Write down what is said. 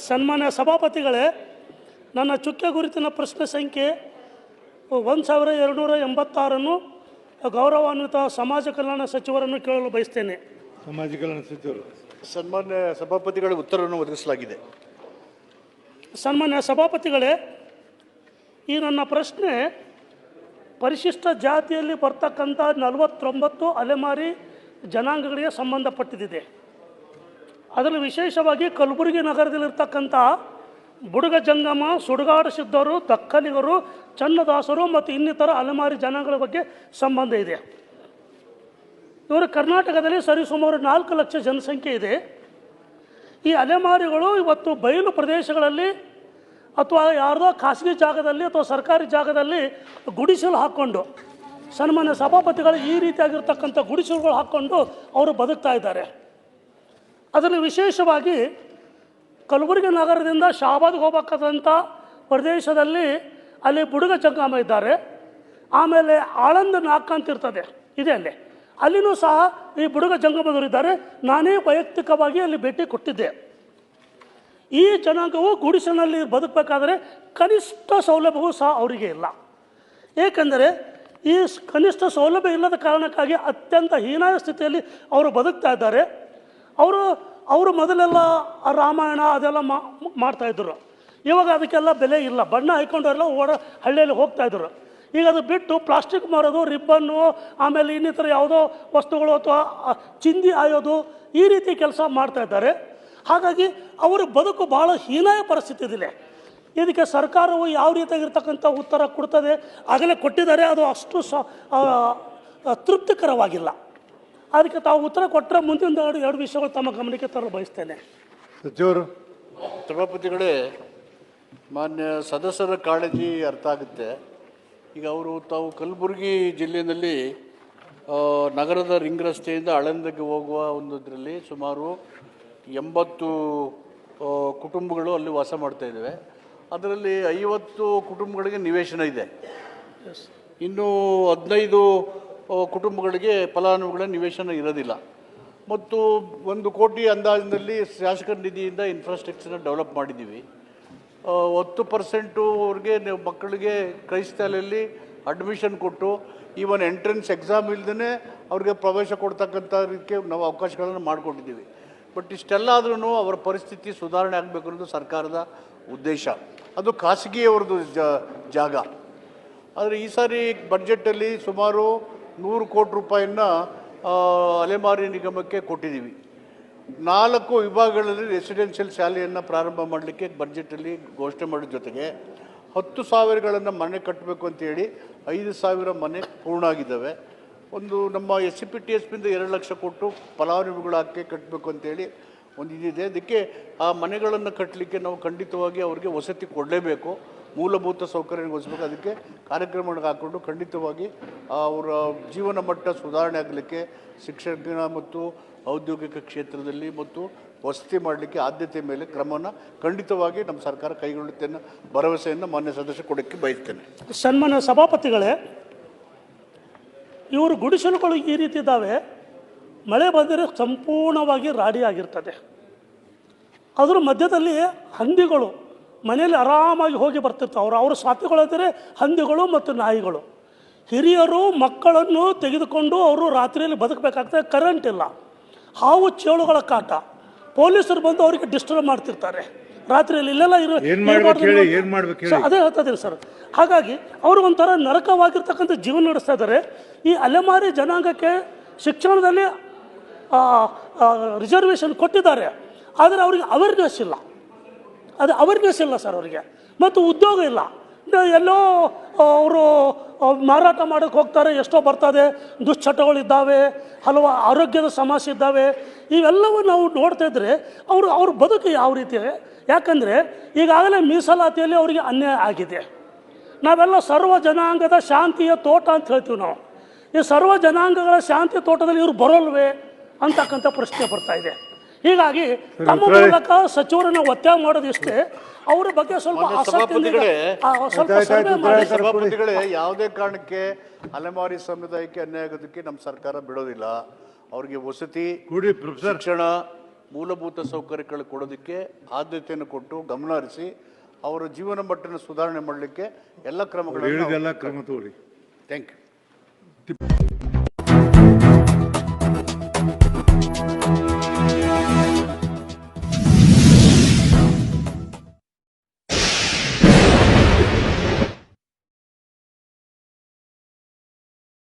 ಸನ್ಮಾನ್ಯ ಸಭಾಪತಿಗಳೇ, ನನ್ನ ಚುಕ್ಕೆ ಗುರುತಿನ ಪ್ರಶ್ನೆ ಸಂಖ್ಯೆ 1286 ಗೌರವಾನ್ವಿತ ಸಮಾಜ ಕಲ್ಯಾಣ ಸಚಿವರನ್ನು ಕೇಳಲು ಬಯಸ್ತೇನೆ. ಸಮಾಜ ಕಲ್ಯಾಣ ಸಚಿವರು. ಸನ್ಮಾನ್ಯ ಸಭಾಪತಿಗಳಿಗೆ ಉತ್ತರವನ್ನು ಒದಗಿಸಲಾಗಿದೆ. ಸನ್ಮಾನ್ಯ ಸಭಾಪತಿಗಳೇ, ಈ ನನ್ನ ಪ್ರಶ್ನೆ ಪರಿಶಿಷ್ಟ ಜಾತಿಯಲ್ಲಿ ಬರ್ತಕ್ಕಂಥ 49 ಅಲೆಮಾರಿ ಜನಾಂಗಗಳಿಗೆ ಸಂಬಂಧಪಟ್ಟಿದೆ. ಅದರಲ್ಲಿ ವಿಶೇಷವಾಗಿ ಕಲಬುರಗಿ ನಗರದಲ್ಲಿರ್ತಕ್ಕಂಥ ಬುಡುಗ ಜಂಗಮ, ಸುಡುಗಾಡು ಸಿದ್ಧರು, ದಕ್ಕಲಿಗರು, ಚನ್ನದಾಸರು ಮತ್ತು ಇನ್ನಿತರ ಅಲೆಮಾರಿ ಜನಾಂಗಗಳ ಬಗ್ಗೆ ಸಂಬಂಧ ಇದೆ. ಇವರು ಕರ್ನಾಟಕದಲ್ಲಿ ಸರಿಸುಮಾರು 4 ಲಕ್ಷ ಜನಸಂಖ್ಯೆ ಇದೆ. ಈ ಅಲೆಮಾರಿಗಳು ಇವತ್ತು ಬಯಲು ಪ್ರದೇಶಗಳಲ್ಲಿ ಅಥವಾ ಯಾರ್ದೋ ಖಾಸಗಿ ಜಾಗದಲ್ಲಿ ಅಥವಾ ಸರ್ಕಾರಿ ಜಾಗದಲ್ಲಿ ಗುಡಿಸಲು ಹಾಕ್ಕೊಂಡು, ಸನ್ಮಾನ್ಯ ಸಭಾಪತಿಗಳು ಈ ರೀತಿಯಾಗಿರ್ತಕ್ಕಂಥ ಗುಡಿಸಲುಗಳು ಹಾಕ್ಕೊಂಡು ಅವರು ಬದುಕ್ತಾ ಇದ್ದಾರೆ. ಅದರಲ್ಲಿ ವಿಶೇಷವಾಗಿ ಕಲಬುರಗಿ ನಗರದಿಂದ ಶಾಬಾದ್ಗೆ ಹೋಗಬೇಕಾದಂಥ ಪ್ರದೇಶದಲ್ಲಿ ಅಲ್ಲಿ ಬುಡುಗ ಜಂಗಮ ಇದ್ದಾರೆ. ಆಮೇಲೆ ಆಳಂದ ನಾಕ ಅಂತ ಇರ್ತದೆ, ಇದೆ ಅಲ್ಲಿನೂ ಸಹ ಈ ಬುಡುಗ ಜಂಗಮದವರು ಇದ್ದಾರೆ. ನಾನೇ ವೈಯಕ್ತಿಕವಾಗಿ ಅಲ್ಲಿ ಭೇಟಿ ಕೊಟ್ಟಿದ್ದೆ. ಈ ಜನಾಂಗವು ಗುಡಿಸಲಿನಲ್ಲಿ ಬದುಕಬೇಕಾದರೆ ಕನಿಷ್ಠ ಸೌಲಭ್ಯವೂ ಸಹ ಅವರಿಗೆ ಇಲ್ಲ. ಏಕೆಂದರೆ ಈ ಕನಿಷ್ಠ ಸೌಲಭ್ಯ ಇಲ್ಲದ ಕಾರಣಕ್ಕಾಗಿ ಅತ್ಯಂತ ಹೀನಾಯ ಸ್ಥಿತಿಯಲ್ಲಿ ಅವರು ಬದುಕ್ತಾ ಇದ್ದಾರೆ. ಅವರು ಮೊದಲೆಲ್ಲ ರಾಮಾಯಣ ಅದೆಲ್ಲ ಮಾಡ್ತಾಯಿದ್ರು. ಇವಾಗ ಅದಕ್ಕೆಲ್ಲ ಬೆಲೆ ಇಲ್ಲ. ಬಣ್ಣ ಹಾಕ್ಕೊಂಡವರೆಲ್ಲ ಹಳ್ಳಿಯಲ್ಲಿ ಹೋಗ್ತಾಯಿದ್ರು. ಈಗ ಅದು ಬಿಟ್ಟು ಪ್ಲಾಸ್ಟಿಕ್ ಮಾರೋದು, ರಿಬ್ಬನ್ನು, ಆಮೇಲೆ ಇನ್ನಿತರ ಯಾವುದೋ ವಸ್ತುಗಳು ಅಥವಾ ಚಿಂದಿ ಆಯೋದು, ಈ ರೀತಿ ಕೆಲಸ ಮಾಡ್ತಾಯಿದ್ದಾರೆ. ಹಾಗಾಗಿ ಅವರ ಬದುಕು ಭಾಳ ಹೀನಾಯ ಪರಿಸ್ಥಿತಿ ಇದೆ. ಇದಕ್ಕೆ ಸರ್ಕಾರವು ಯಾವ ರೀತಿಯಾಗಿರ್ತಕ್ಕಂಥ ಉತ್ತರ ಕೊಡ್ತದೆ, ಆಗಲೇ ಕೊಟ್ಟಿದ್ದಾರೆ, ಅದು ಅಷ್ಟು ತೃಪ್ತಿಕರವಾಗಿಲ್ಲ. ಅದಕ್ಕೆ ತಾವು ಉತ್ತರ ಕೊಟ್ಟರೆ ಮುಂದಿನ ಎರಡು ವಿಷಯಗಳು ತಮ್ಮ ಗಮನಕ್ಕೆ ತರಲು ಬಯಸ್ತೇನೆ. ಸಚಿವರು. ಸಭಾಪತಿಗಳೇ, ಮಾನ್ಯ ಸದಸ್ಯರ ಕಾಳಜಿ ಅರ್ಥ ಆಗುತ್ತೆ. ಈಗ ತಾವು ಕಲಬುರಗಿ ಜಿಲ್ಲೆಯಲ್ಲಿ ನಗರದ ರಿಂಗ್ ರಸ್ತೆಯಿಂದ ಆಳಂದಕ್ಕೆ ಹೋಗುವ ಒಂದರಲ್ಲಿ ಸುಮಾರು 80 ಕುಟುಂಬಗಳು ಅಲ್ಲಿ ವಾಸ ಮಾಡ್ತಾ ಇದ್ದಾವೆ. ಅದರಲ್ಲಿ 50 ಕುಟುಂಬಗಳಿಗೆ ನಿವೇಶನ ಇದೆ. ಇನ್ನು 15 ಕುಟುಂಬಗಳಿಗೆ ಫಲಾನುಭವಿಗಳ ನಿವೇಶನ ಇರೋದಿಲ್ಲ. ಮತ್ತು 1 ಕೋಟಿ ಅಂದಾಜಿನಲ್ಲಿ ಶಾಸಕರ ನಿಧಿಯಿಂದ ಇನ್ಫ್ರಾಸ್ಟ್ರಕ್ಚರ್ನ ಡೆವಲಪ್ ಮಾಡಿದ್ದೀವಿ. 10% ಅವ್ರಿಗೆ ಮಕ್ಕಳಿಗೆ ಕ್ರೈಸ್ತಾಲೆಯಲ್ಲಿ ಅಡ್ಮಿಷನ್ ಕೊಟ್ಟು ಈವನ್ ಎಂಟ್ರೆನ್ಸ್ ಎಕ್ಸಾಮ್ ಇಲ್ಲದೇ ಅವ್ರಿಗೆ ಪ್ರವೇಶ ಕೊಡ್ತಕ್ಕಂಥದಕ್ಕೆ ನಾವು ಅವಕಾಶಗಳನ್ನು ಮಾಡಿಕೊಟ್ಟಿದ್ದೀವಿ. ಬಟ್ ಇಷ್ಟೆಲ್ಲ ಆದ್ರೂ ಅವರ ಪರಿಸ್ಥಿತಿ ಸುಧಾರಣೆ ಆಗಬೇಕು ಅನ್ನೋದು ಸರ್ಕಾರದ ಉದ್ದೇಶ. ಅದು ಖಾಸಗಿಯವರದ್ದು ಜಾಗ. ಆದರೆ ಈ ಸಾರಿ ಬಡ್ಜೆಟಲ್ಲಿ ಸುಮಾರು 100 ಕೋಟಿ ರೂಪಾಯಿನ ಅಲೆಮಾರಿ ನಿಗಮಕ್ಕೆ ಕೊಟ್ಟಿದ್ದೀವಿ. 4 ವಿಭಾಗಗಳಲ್ಲಿ ರೆಸಿಡೆನ್ಷಿಯಲ್ ಶಾಲೆಯನ್ನು ಪ್ರಾರಂಭ ಮಾಡಲಿಕ್ಕೆ ಬಡ್ಜೆಟಲ್ಲಿ ಘೋಷಣೆ ಮಾಡಿದ ಜೊತೆಗೆ 10,000ಗಳನ್ನು ಮನೆ ಕಟ್ಟಬೇಕು ಅಂತೇಳಿ 5,000 ಮನೆ ಪೂರ್ಣ ಆಗಿದ್ದಾವೆ. ನಮ್ಮ SCPTSಪಿಂದ 2 ಲಕ್ಷ ಕೊಟ್ಟು ಫಲಾನುಭವಿಗಳು ಹಾಕಿ ಕಟ್ಟಬೇಕು ಅಂತೇಳಿ ಒಂದು ಇದಿದೆ. ಅದಕ್ಕೆ ಆ ಮನೆಗಳನ್ನು ಕಟ್ಟಲಿಕ್ಕೆ ನಾವು ಖಂಡಿತವಾಗಿ ಅವರಿಗೆ ವಸತಿ ಕೊಡಲೇಬೇಕು, ಮೂಲಭೂತ ಸೌಕರ್ಯಗೊಳಿಸಬೇಕು. ಅದಕ್ಕೆ ಕಾರ್ಯಕ್ರಮಗಳಿಗೆ ಹಾಕ್ಕೊಂಡು ಖಂಡಿತವಾಗಿ ಅವರ ಜೀವನ ಮಟ್ಟ ಸುಧಾರಣೆ ಆಗಲಿಕ್ಕೆ ಶಿಕ್ಷಣ ಮತ್ತು ಔದ್ಯೋಗಿಕ ಕ್ಷೇತ್ರದಲ್ಲಿ ಮತ್ತು ವಸತಿ ಮಾಡಲಿಕ್ಕೆ ಆದ್ಯತೆ ಮೇಲೆ ಕ್ರಮವನ್ನು ಖಂಡಿತವಾಗಿ ನಮ್ಮ ಸರ್ಕಾರ ಕೈಗೊಳ್ಳುತ್ತೆ ಅನ್ನೋ ಭರವಸೆಯನ್ನು ಮಾನ್ಯ ಸದಸ್ಯ ಕೊಡೋಕ್ಕೆ ಬಯಸ್ತೇನೆ. ಸನ್ಮಾನ್ಯ ಸಭಾಪತಿಗಳೇ, ಇವರು ಗುಡಿಸಲುಗಳು ಈ ರೀತಿ ಇದ್ದಾವೆ. ಮಳೆ ಬಂದರೆ ಸಂಪೂರ್ಣವಾಗಿ ರಾಡಿ ಆಗಿರ್ತದೆ. ಅದರ ಮಧ್ಯದಲ್ಲಿ ಹಂದಿಗಳು ಮನೆಯಲ್ಲಿ ಆರಾಮಾಗಿ ಹೋಗಿ ಬರ್ತಿರ್ತಾವೆ. ಅವ್ರ ಸ್ವಾತಿಗಳಿದ್ದರೆ ಹಂದಿಗಳು ಮತ್ತು ನಾಯಿಗಳು. ಹಿರಿಯರು ಮಕ್ಕಳನ್ನು ತೆಗೆದುಕೊಂಡು ಅವರು ರಾತ್ರಿಯಲ್ಲಿ ಬದುಕಬೇಕಾಗ್ತದೆ. ಕರೆಂಟ್ ಇಲ್ಲ, ಹಾವು ಚೇಳುಗಳ ಕಾಟ, ಪೊಲೀಸರು ಬಂದು ಅವರಿಗೆ ಡಿಸ್ಟರ್ಬ್ ಮಾಡ್ತಿರ್ತಾರೆ ರಾತ್ರಿಯಲ್ಲಿ. ಇಲ್ಲೆಲ್ಲ ಅದೇ ಹೇಳ್ತಿದ್ದೀನಿ ಸರ್. ಹಾಗಾಗಿ ಅವರು ಒಂಥರ ನರಕವಾಗಿರ್ತಕ್ಕಂಥ ಜೀವನ ನಡೆಸ್ತಾ ಇದ್ದಾರೆ. ಈ ಅಲೆಮಾರಿ ಜನಾಂಗಕ್ಕೆ ಶಿಕ್ಷಣದಲ್ಲಿ ರಿಸರ್ವೇಷನ್ ಕೊಟ್ಟಿದ್ದಾರೆ, ಆದರೆ ಅವರಿಗೆ ಅವೇರ್ನೆಸ್ ಇಲ್ಲ. ಅದು ಅವೇರ್ನೆಸ್ ಇಲ್ಲ ಸರ್ ಅವರಿಗೆ. ಮತ್ತು ಉದ್ಯೋಗ ಇಲ್ಲ. ಎಲ್ಲೋ ಅವರು ಮಾರಾಟ ಮಾಡೋಕ್ಕೆ ಹೋಗ್ತಾರೆ, ಎಷ್ಟೋ ಬರ್ತದೆ, ದುಶ್ಚಟಗಳಿದ್ದಾವೆ, ಹಲವು ಆರೋಗ್ಯದ ಸಮಸ್ಯೆ ಇದ್ದಾವೆ. ಇವೆಲ್ಲವೂ ನಾವು ನೋಡ್ತಾ ಇದ್ದರೆ ಅವ್ರ ಬದುಕು ಯಾವ ರೀತಿ. ಯಾಕಂದರೆ ಈಗಾಗಲೇ ಮೀಸಲಾತಿಯಲ್ಲಿ ಅವರಿಗೆ ಅನ್ಯಾಯ ಆಗಿದೆ. ನಾವೆಲ್ಲ ಸರ್ವ ಜನಾಂಗದ ಶಾಂತಿಯ ತೋಟ ಅಂತ ಹೇಳ್ತೀವಿ ನಾವು. ಈ ಸರ್ವ ಜನಾಂಗಗಳ ಶಾಂತಿ ತೋಟದಲ್ಲಿ ಇವರು ಬರೋಲ್ವೇ ಅಂತಕ್ಕಂಥ ಪ್ರಶ್ನೆ ಬರ್ತಾ ಇದೆ. ಹೀಗಾಗಿ ತಮ್ಮ ಮೂಲಕ ಸಚಿವರನ್ನು ಒತ್ತಾಯ ಮಾಡೋದಿಷ್ಟೇ, ಅವರ ಬಗ್ಗೆ ಸ್ವಲ್ಪ ಸಭಾಪತಿಗಳೇ, ಯಾವುದೇ ಕಾರಣಕ್ಕೆ ಅಲೆಮಾರಿ ಸಮುದಾಯಕ್ಕೆ ಅನ್ಯಾಯ ಆಗೋದಕ್ಕೆ ನಮ್ಮ ಸರ್ಕಾರ ಬಿಡೋದಿಲ್ಲ. ಅವ್ರಿಗೆ ವಸತಿ, ಶಿಕ್ಷಣ ಮೂಲಭೂತ ಸೌಕರ್ಯಗಳು ಕೊಡೋದಕ್ಕೆ ಆದ್ಯತೆಯನ್ನು ಕೊಟ್ಟು ಗಮನ ಹರಿಸಿ ಅವರ ಜೀವನ ಮಟ್ಟನ ಸುಧಾರಣೆ ಮಾಡಲಿಕ್ಕೆ ಎಲ್ಲ ಕ್ರಮಗಳನ್ನು ಹೇಳಿದೆಲ್ಲ ಕ್ರಮ ತಗೊಳ್ಳಿ. Thank you.